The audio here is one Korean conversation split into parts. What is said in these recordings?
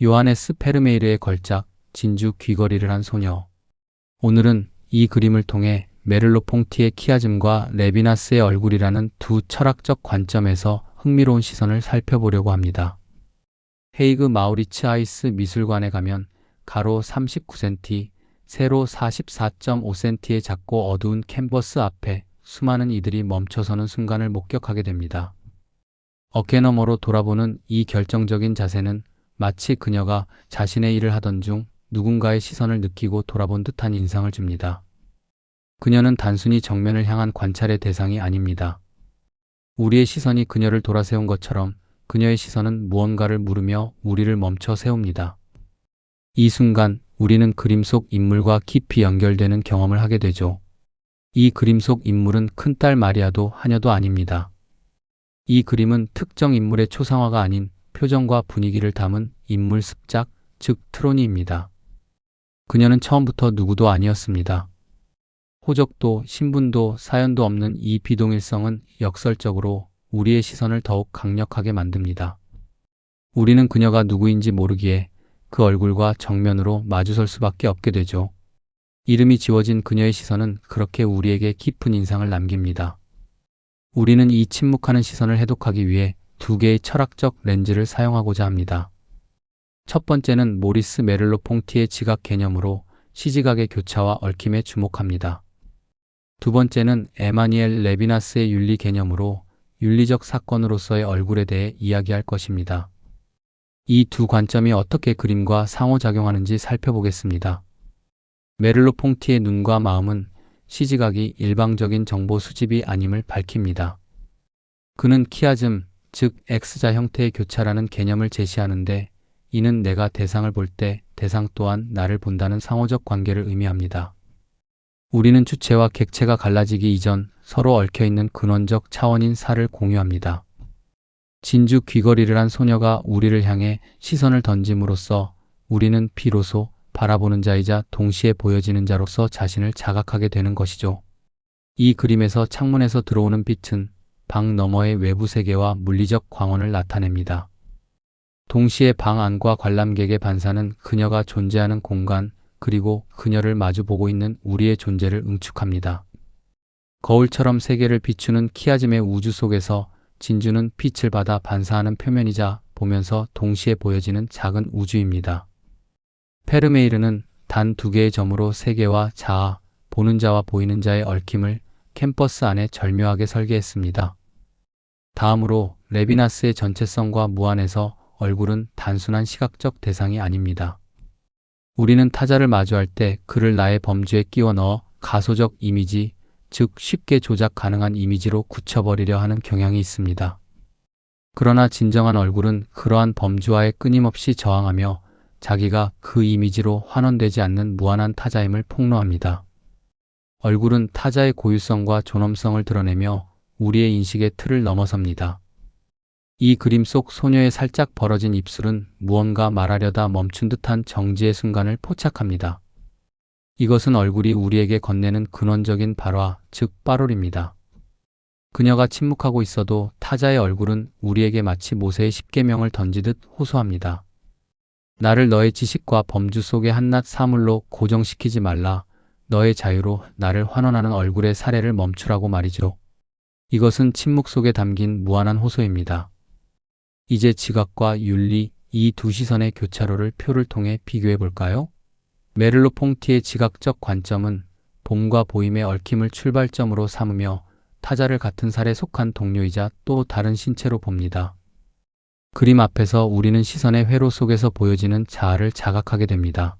요하네스 페르메이르의 걸작 진주 귀걸이를 한 소녀. 오늘은 이 그림을 통해 메를로퐁티의 키아즘과 레비나스의 얼굴이라는 두 철학적 관점에서 흥미로운 시선을 살펴보려고 합니다. 헤이그 마우리츠 하이스 미술관에 가면 가로 39cm, 세로 44.5cm의 작고 어두운 캔버스 앞에 수많은 이들이 멈춰서는 순간을 목격하게 됩니다. 어깨너머로 돌아보는 이 결정적인 자세는 마치 그녀가 자신의 일을 하던 중 누군가의 시선을 느끼고 돌아본 듯한 인상을 줍니다. 그녀는 단순히 정면을 향한 관찰의 대상이 아닙니다. 우리의 시선이 그녀를 돌아세운 것처럼 그녀의 시선은 무언가를 물으며 우리를 멈춰 세웁니다. 이 순간 우리는 그림 속 인물과 깊이 연결되는 경험을 하게 되죠. 이 그림 속 인물은 큰딸 마리아도 하녀도 아닙니다. 이 그림은 특정 인물의 초상화가 아닌 표정과 분위기를 담은 인물 습작, 즉 트로니입니다. 그녀는 처음부터 누구도 아니었습니다. 호적도 신분도 사연도 없는 이 비동일성은 역설적으로 우리의 시선을 더욱 강력하게 만듭니다. 우리는 그녀가 누구인지 모르기에 그 얼굴과 정면으로 마주설 수밖에 없게 되죠. 이름이 지워진 그녀의 시선은 그렇게 우리에게 깊은 인상을 남깁니다. 우리는 이 침묵하는 시선을 해독하기 위해 두 개의 철학적 렌즈를 사용하고자 합니다. 첫 번째는 모리스 메를로퐁티의 지각 개념으로 시지각의 교차와 얽힘에 주목합니다. 두 번째는 에마니엘 레비나스의 윤리 개념으로 윤리적 사건으로서의 얼굴에 대해 이야기할 것입니다. 이 두 관점이 어떻게 그림과 상호작용하는지 살펴보겠습니다. 메를로퐁티의 눈과 마음은 시지각이 일방적인 정보 수집이 아님을 밝힙니다. 그는 키아즘, 즉 X자 형태의 교차라는 개념을 제시하는데 이는 내가 대상을 볼 때 대상 또한 나를 본다는 상호적 관계를 의미합니다. 우리는 주체와 객체가 갈라지기 이전 서로 얽혀있는 근원적 차원인 사를 공유합니다. 진주 귀걸이를 한 소녀가 우리를 향해 시선을 던짐으로써 우리는 비로소 바라보는 자이자 동시에 보여지는 자로서 자신을 자각하게 되는 것이죠. 이 그림에서 창문에서 들어오는 빛은 방 너머의 외부 세계와 물리적 광원을 나타냅니다. 동시에 방 안과 관람객의 반사는 그녀가 존재하는 공간 그리고 그녀를 마주보고 있는 우리의 존재를 응축합니다. 거울처럼 세계를 비추는 키아즘의 우주 속에서 진주는 빛을 받아 반사하는 표면이자 보면서 동시에 보여지는 작은 우주입니다. 페르메이르는 단 두 개의 점으로 세계와 자아, 보는 자와 보이는 자의 얽힘을 캠퍼스 안에 절묘하게 설계했습니다. 다음으로 레비나스의 전체성과 무한에서 얼굴은 단순한 시각적 대상이 아닙니다. 우리는 타자를 마주할 때 그를 나의 범주에 끼워 넣어 가소적 이미지, 즉 쉽게 조작 가능한 이미지로 굳혀버리려 하는 경향이 있습니다. 그러나 진정한 얼굴은 그러한 범주와에 끊임없이 저항하며 자기가 그 이미지로 환원되지 않는 무한한 타자임을 폭로합니다. 얼굴은 타자의 고유성과 존엄성을 드러내며 우리의 인식의 틀을 넘어섭니다. 이 그림 속 소녀의 살짝 벌어진 입술은 무언가 말하려다 멈춘 듯한 정지의 순간을 포착합니다. 이것은 얼굴이 우리에게 건네는 근원적인 발화, 즉 빠롤입니다. 그녀가 침묵하고 있어도 타자의 얼굴은 우리에게 마치 모세의 십계명을 던지듯 호소합니다. 나를 너의 지식과 범주 속의 한낱 사물로 고정시키지 말라. 너의 자유로 나를 환원하는 얼굴의 사례를 멈추라고 말이죠. 이것은 침묵 속에 담긴 무한한 호소입니다. 이제 지각과 윤리, 이 두 시선의 교차로를 표를 통해 비교해 볼까요? 메를로퐁티의 지각적 관점은 봄과 보임의 얽힘을 출발점으로 삼으며 타자를 같은 살에 속한 동료이자 또 다른 신체로 봅니다. 그림 앞에서 우리는 시선의 회로 속에서 보여지는 자아를 자각하게 됩니다.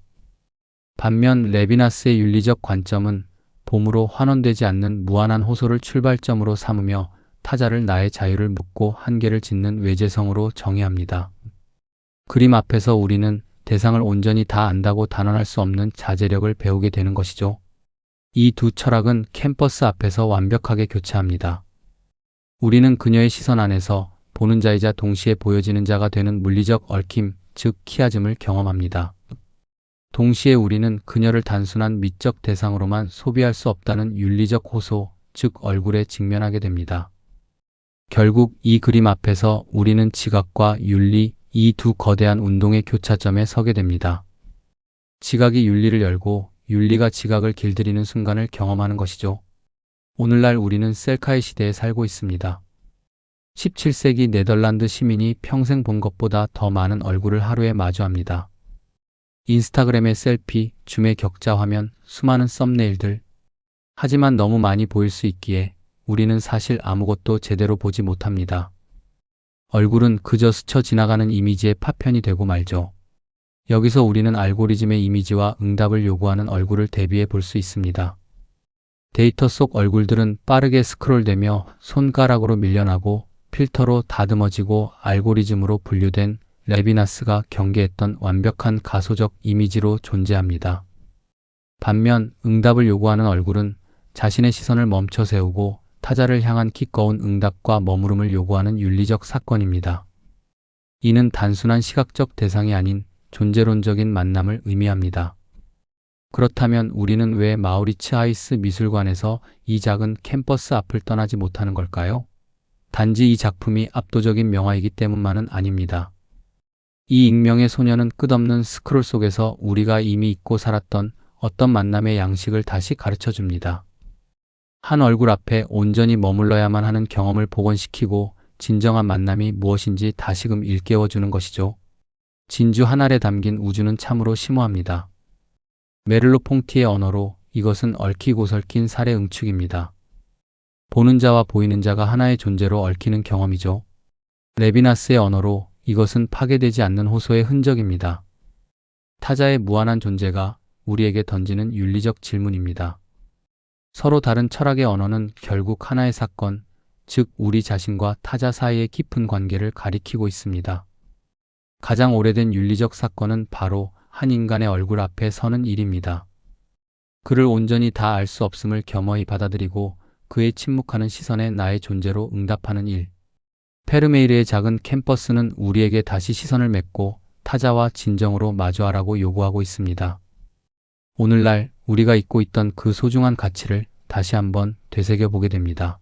반면 레비나스의 윤리적 관점은 봄으로 환원되지 않는 무한한 호소를 출발점으로 삼으며 타자를 나의 자유를 묻고 한계를 짓는 외재성으로 정의합니다. 그림 앞에서 우리는 대상을 온전히 다 안다고 단언할 수 없는 자제력을 배우게 되는 것이죠. 이 두 철학은 캠퍼스 앞에서 완벽하게 교차합니다. 우리는 그녀의 시선 안에서 보는 자이자 동시에 보여지는 자가 되는 물리적 얽힘, 즉 키아즘을 경험합니다. 동시에 우리는 그녀를 단순한 미적 대상으로만 소비할 수 없다는 윤리적 호소, 즉 얼굴에 직면하게 됩니다. 결국 이 그림 앞에서 우리는 지각과 윤리, 이 두 거대한 운동의 교차점에 서게 됩니다. 지각이 윤리를 열고 윤리가 지각을 길들이는 순간을 경험하는 것이죠. 오늘날 우리는 셀카의 시대에 살고 있습니다. 17세기 네덜란드 시민이 평생 본 것보다 더 많은 얼굴을 하루에 마주합니다. 인스타그램의 셀피, 줌의 격자 화면, 수많은 썸네일들. 하지만 너무 많이 보일 수 있기에 우리는 사실 아무것도 제대로 보지 못합니다. 얼굴은 그저 스쳐 지나가는 이미지의 파편이 되고 말죠. 여기서 우리는 알고리즘의 이미지와 응답을 요구하는 얼굴을 대비해 볼 수 있습니다. 데이터 속 얼굴들은 빠르게 스크롤되며 손가락으로 밀려나고 필터로 다듬어지고 알고리즘으로 분류된 레비나스가 경계했던 완벽한 가소적 이미지로 존재합니다. 반면 응답을 요구하는 얼굴은 자신의 시선을 멈춰 세우고 타자를 향한 기꺼운 응답과 머무름을 요구하는 윤리적 사건입니다. 이는 단순한 시각적 대상이 아닌 존재론적인 만남을 의미합니다. 그렇다면 우리는 왜 마우리츠 하이스 미술관에서 이 작은 캠퍼스 앞을 떠나지 못하는 걸까요? 단지 이 작품이 압도적인 명화이기 때문만은 아닙니다. 이 익명의 소녀는 끝없는 스크롤 속에서 우리가 이미 잊고 살았던 어떤 만남의 양식을 다시 가르쳐 줍니다. 한 얼굴 앞에 온전히 머물러야만 하는 경험을 복원시키고 진정한 만남이 무엇인지 다시금 일깨워주는 것이죠. 진주 한 알에 담긴 우주는 참으로 심오합니다. 메를로퐁티의 언어로 이것은 얽히고 설킨 살의 응축입니다. 보는 자와 보이는 자가 하나의 존재로 얽히는 경험이죠. 레비나스의 언어로 이것은 파괴되지 않는 호소의 흔적입니다. 타자의 무한한 존재가 우리에게 던지는 윤리적 질문입니다. 서로 다른 철학의 언어는 결국 하나의 사건, 즉 우리 자신과 타자 사이의 깊은 관계를 가리키고 있습니다. 가장 오래된 윤리적 사건은 바로 한 인간의 얼굴 앞에 서는 일입니다. 그를 온전히 다 알 수 없음을 겸허히 받아들이고 그의 침묵하는 시선에 나의 존재로 응답하는 일. 페르메이르의 작은 캠퍼스는 우리에게 다시 시선을 맺고 타자와 진정으로 마주하라고 요구하고 있습니다. 오늘날 우리가 잊고 있던 그 소중한 가치를 다시 한번 되새겨 보게 됩니다.